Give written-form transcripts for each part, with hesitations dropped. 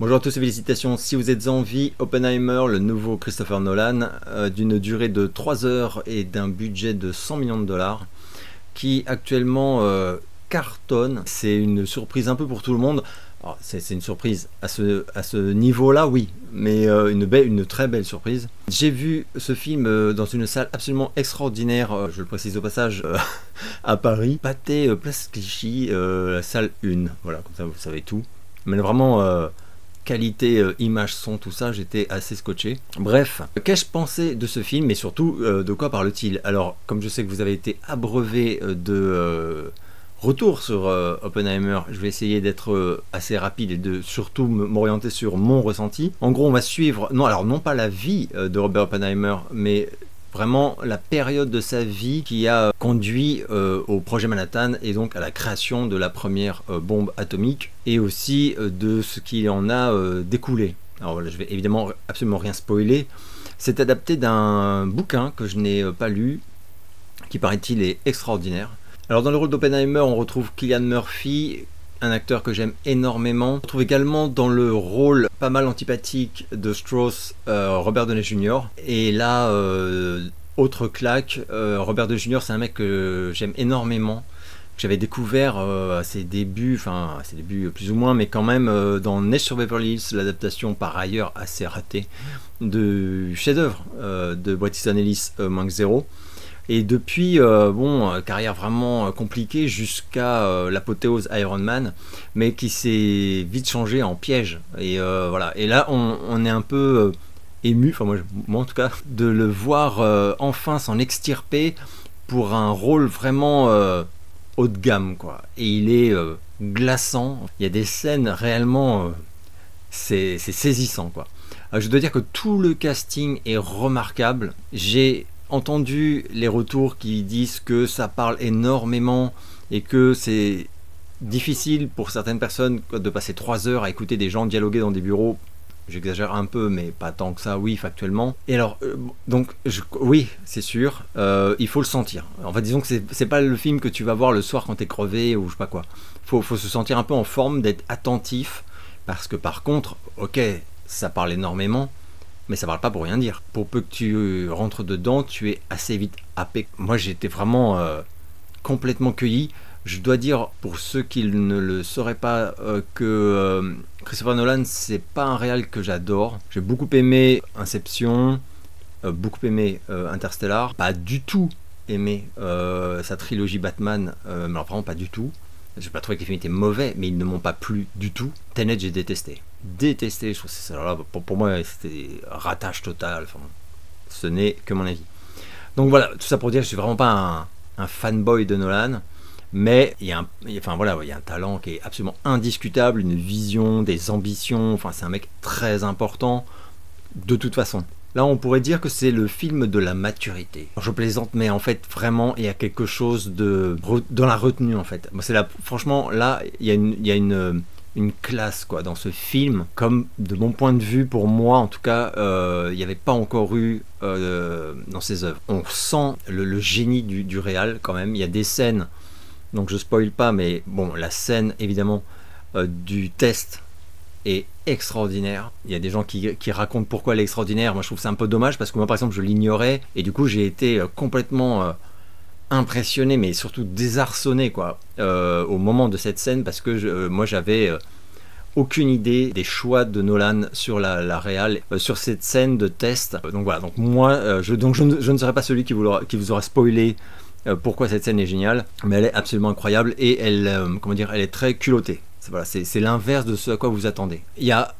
Bonjour à tous et félicitations si vous êtes en vie. Oppenheimer, le nouveau Christopher Nolan, d'une durée de 3 heures et d'un budget de 100 millions de dollars, qui actuellement cartonne. C'est une surprise un peu pour tout le monde. C'est une surprise à ce niveau-là, oui, mais une très belle surprise. J'ai vu ce film dans une salle absolument extraordinaire, je le précise au passage, à Paris, Pathé Place Clichy, la salle 1, voilà, comme ça vous savez tout. Mais vraiment, qualité, image, son, tout ça, j'étais assez scotché. Bref, qu'ai-je pensé de ce film et surtout, de quoi parle-t-il? Alors, comme je sais que vous avez été abreuvé de retour sur Oppenheimer, je vais essayer d'être assez rapide et de surtout m'orienter sur mon ressenti. En gros, on va suivre, non pas la vie de Robert Oppenheimer, mais vraiment la période de sa vie qui a conduit au projet Manhattan et donc à la création de la première bombe atomique et aussi de ce qui en a découlé. Alors voilà, je vais évidemment absolument rien spoiler. C'est adapté d'un bouquin que je n'ai pas lu, qui paraît-il est extraordinaire. Alors dans le rôle d'Oppenheimer, on retrouve Cillian Murphy, un acteur que j'aime énormément. On retrouve également dans le rôle pas mal antipathique de Strauss, Robert Downey Jr. Et là, autre claque, Robert Downey Jr. c'est un mec que j'aime énormément, que j'avais découvert à ses débuts plus ou moins, mais quand même dans Neige sur Beverly Hills, l'adaptation par ailleurs assez ratée de chef-d'œuvre de Bret Easton Ellis, moins que zéro. Et depuis, carrière vraiment compliquée jusqu'à l'apothéose Iron Man, mais qui s'est vite changé en piège. Et voilà. Et là, on est un peu ému, enfin moi en tout cas, de le voir enfin s'en extirper pour un rôle vraiment haut de gamme, quoi. Et il est glaçant. Il y a des scènes réellement, c'est saisissant, quoi. Je dois dire que tout le casting est remarquable. J'ai entendu les retours qui disent que ça parle énormément et que c'est difficile pour certaines personnes de passer 3 heures à écouter des gens dialoguer dans des bureaux. J'exagère un peu, mais pas tant que ça, oui, factuellement. Et alors, oui, c'est sûr, il faut le sentir. En fait, disons que c'est pas le film que tu vas voir le soir quand t'es crevé ou je sais pas quoi. Faut se sentir un peu en forme, d'être attentif, parce que par contre, ok, ça parle énormément, mais ça parle pas pour rien dire. Pour peu que tu rentres dedans, tu es assez vite happé. Moi, j'étais vraiment complètement cueilli. Je dois dire, pour ceux qui ne le sauraient pas, que Christopher Nolan, c'est pas un réal que j'adore. J'ai beaucoup aimé Inception, beaucoup aimé Interstellar, pas du tout aimé sa trilogie Batman, alors vraiment pas du tout. J'ai pas trouvé que les films étaient mauvais, mais ils ne m'ont pas plu du tout. Tenet, j'ai détesté. Je trouve que ça, là, pour moi, c'était ratage total. Enfin, ce n'est que mon avis. Donc voilà, tout ça pour dire que je suis vraiment pas un fanboy de Nolan, mais il y a un talent qui est absolument indiscutable, une vision, des ambitions. Enfin, c'est un mec très important de toute façon. Là, on pourrait dire que c'est le film de la maturité. Alors, je plaisante, mais en fait, vraiment, il y a quelque chose dans la retenue, en fait. Franchement, là, il y a une classe, quoi, dans ce film. Comme, de mon point de vue, pour moi, en tout cas, il n'y avait pas encore eu dans ses œuvres. On sent le génie du réal, quand même. Il y a des scènes, donc je spoil pas, mais bon, la scène, évidemment, du test est extraordinaire. Il y a des gens qui racontent pourquoi elle est extraordinaire. Moi je trouve ça un peu dommage parce que moi par exemple je l'ignorais et du coup j'ai été complètement impressionné mais surtout désarçonné quoi au moment de cette scène parce que moi j'avais aucune idée des choix de Nolan sur la réal, sur cette scène de test. Donc voilà, donc moi je ne serai pas celui qui vous aura spoilé pourquoi cette scène est géniale, mais elle est absolument incroyable et elle est très culottée. Voilà, c'est l'inverse de ce à quoi vous attendez. Il y a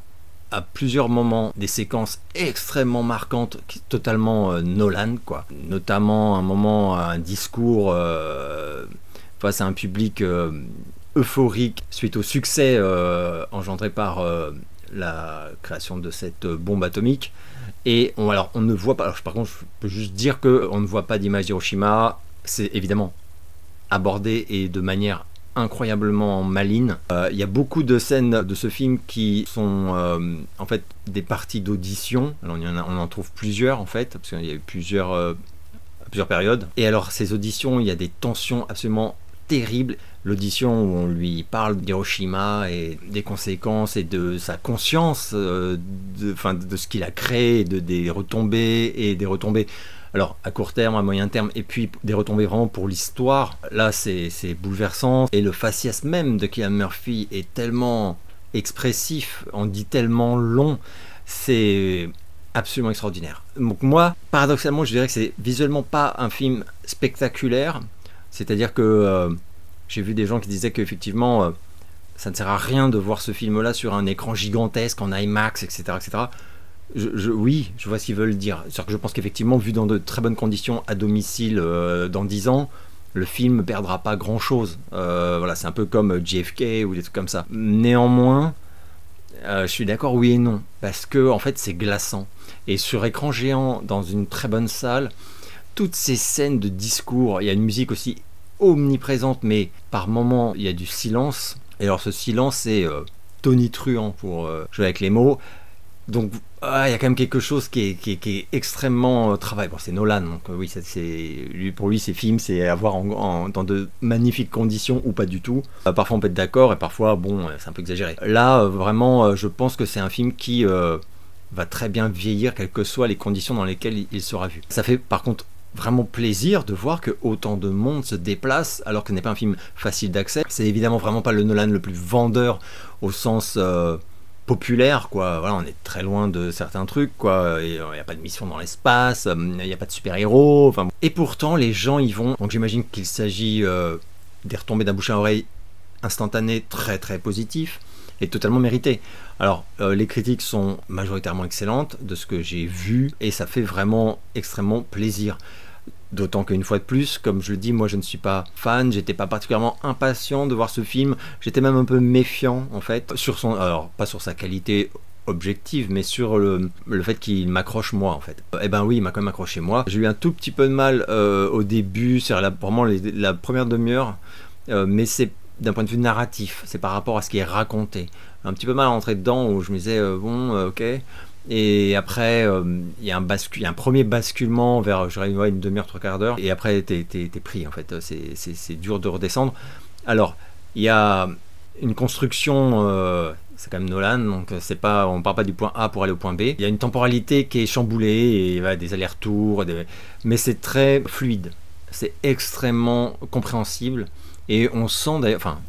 à plusieurs moments des séquences extrêmement marquantes, totalement Nolan, quoi. Notamment un moment, un discours face à un public euphorique suite au succès engendré par la création de cette bombe atomique. Et on ne voit pas, par contre je peux juste dire qu'on ne voit pas d'image d'Hiroshima. C'est évidemment abordé et de manière incroyablement maligne. Il y a beaucoup de scènes de ce film qui sont en fait des parties d'audition. Alors on en trouve plusieurs en fait, parce qu'il y a eu plusieurs périodes. Et alors ces auditions, il y a des tensions absolument terrible. L'audition où on lui parle d'Hiroshima et des conséquences et de sa conscience de ce qu'il a créé, des retombées et des retombées. Alors à court terme, à moyen terme, et puis des retombées vraiment pour l'histoire. Là, c'est bouleversant. Et le faciès même de Cillian Murphy est tellement expressif, on dit tellement long, c'est absolument extraordinaire. Donc moi, paradoxalement, je dirais que c'est visuellement pas un film spectaculaire. C'est-à-dire que j'ai vu des gens qui disaient qu'effectivement, ça ne sert à rien de voir ce film-là sur un écran gigantesque, en IMAX, etc. etc. Oui, je vois ce qu'ils veulent dire. C'est-à-dire que je pense qu'effectivement, vu dans de très bonnes conditions à domicile dans 10 ans, le film ne perdra pas grand-chose. Voilà, c'est un peu comme JFK ou des trucs comme ça. Néanmoins, je suis d'accord, oui et non. Parce que, en fait, c'est glaçant. Et sur écran géant, dans une très bonne salle, toutes ces scènes de discours, il y a une musique aussi omniprésente, mais par moments, il y a du silence. Et alors, ce silence, c'est tonitruant pour jouer avec les mots. Donc, il y a quand même quelque chose qui est extrêmement travaillé. Bon, c'est Nolan, donc oui, pour lui, ces films, c'est à voir dans de magnifiques conditions ou pas du tout. Parfois, on peut être d'accord, et parfois, bon, c'est un peu exagéré. Là, vraiment, je pense que c'est un film qui va très bien vieillir, quelles que soient les conditions dans lesquelles il sera vu. Ça fait, par contre, vraiment plaisir de voir que autant de monde se déplace, alors que ce n'est pas un film facile d'accès. C'est évidemment vraiment pas le Nolan le plus vendeur au sens populaire, quoi. Voilà, on est très loin de certains trucs, quoi. Il n'y a pas de mission dans l'espace, il n'y a pas de super-héros. Enfin, bon. Et pourtant, les gens y vont. Donc j'imagine qu'il s'agit des retombées d'un bouche à oreille instantanées, très très positifs et totalement mérités. Alors, les critiques sont majoritairement excellentes de ce que j'ai vu et ça fait vraiment extrêmement plaisir. D'autant qu'une fois de plus, comme je le dis, moi je ne suis pas fan, j'étais pas particulièrement impatient de voir ce film, j'étais même un peu méfiant en fait, alors pas sur sa qualité objective, mais sur le fait qu'il m'accroche moi en fait. Eh ben oui, il m'a quand même accroché moi. J'ai eu un tout petit peu de mal au début, c'est vraiment la première demi-heure, mais c'est d'un point de vue narratif, c'est par rapport à ce qui est raconté. Un petit peu mal à rentrer dedans où je me disais, ok. Et après, il y a un premier basculement vers, je dirais, une demi-heure, trois quarts d'heure. Et après, t'es pris, en fait. C'est dur de redescendre. Alors, il y a une construction, c'est quand même Nolan, donc on ne part pas du point A pour aller au point B. Il y a une temporalité qui est chamboulée, et des allers-retours, mais c'est très fluide. C'est extrêmement compréhensible. Et on sent d'ailleurs,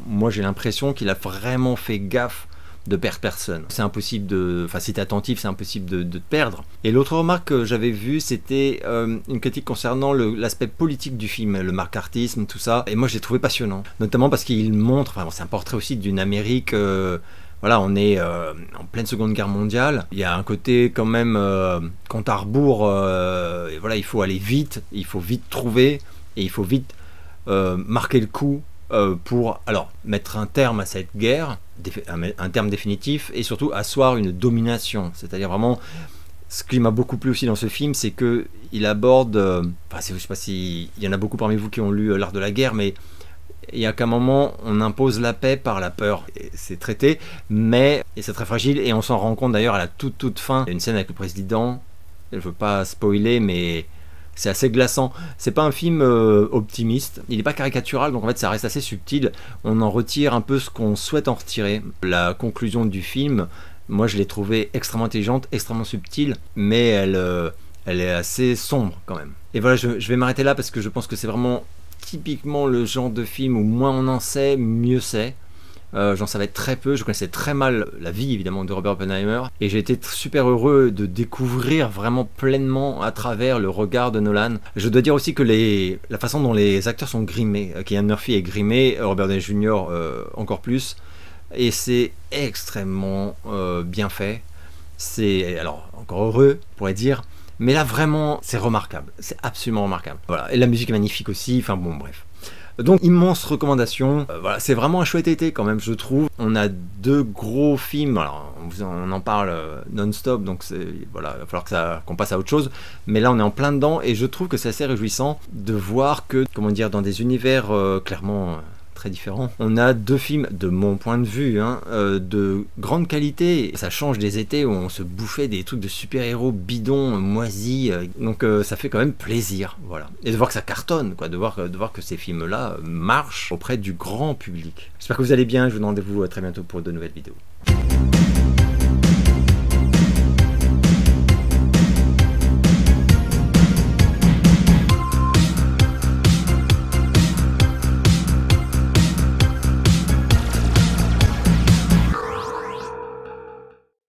moi j'ai l'impression qu'il a vraiment fait gaffe de perdre personne. C'est impossible si t'es attentif, c'est impossible de te perdre. Et l'autre remarque que j'avais vue, c'était une critique concernant l'aspect politique du film, le macartisme, tout ça. Et moi, je l'ai trouvé passionnant. Notamment parce qu'il montre, c'est un portrait aussi d'une Amérique, voilà, on est en pleine Seconde Guerre mondiale. Il y a un côté quand même compte à rebours, et voilà, il faut aller vite, il faut vite trouver, et il faut vite marquer le coup pour mettre un terme à cette guerre, un terme définitif, et surtout asseoir une domination. C'est-à-dire vraiment, ce qui m'a beaucoup plu aussi dans ce film, c'est qu'il aborde, je ne sais pas s'il y en a beaucoup parmi vous qui ont lu L'Art de la guerre, mais il y a qu'à un moment, on impose la paix par la peur. C'est traité, et c'est très fragile, et on s'en rend compte d'ailleurs à la toute fin. Il y a une scène avec le président, je ne veux pas spoiler, mais c'est assez glaçant. C'est pas un film optimiste, il n'est pas caricatural, donc en fait ça reste assez subtil. On en retire un peu ce qu'on souhaite en retirer. La conclusion du film, moi je l'ai trouvée extrêmement intelligente, extrêmement subtile, mais elle est assez sombre quand même. Et voilà, je vais m'arrêter là parce que je pense que c'est vraiment typiquement le genre de film où moins on en sait, mieux c'est. J'en savais très peu, je connaissais très mal la vie évidemment de Robert Oppenheimer et j'ai été super heureux de découvrir vraiment pleinement à travers le regard de Nolan. Je dois dire aussi que la façon dont les acteurs sont grimés, Cillian Murphy est grimé, Robert Downey Jr. Encore plus, et c'est extrêmement bien fait. C'est alors encore heureux, on pourrait dire, mais là vraiment c'est remarquable, c'est absolument remarquable. Voilà, et la musique est magnifique aussi, bref. Donc immense recommandation, voilà, c'est vraiment un chouette été quand même je trouve. On a deux gros films, alors on en parle non-stop, donc voilà, il va falloir qu'on passe à autre chose, mais là on est en plein dedans et je trouve que c'est assez réjouissant de voir que, comment dire, dans des univers clairement très différents. On a deux films, de mon point de vue, hein, de grande qualité. Ça change des étés où on se bouffait des trucs de super-héros bidons, moisis. Donc ça fait quand même plaisir, voilà. Et de voir que ça cartonne, quoi, de voir que ces films-là marchent auprès du grand public. J'espère que vous allez bien. Je vous donne rendez-vous très bientôt pour de nouvelles vidéos.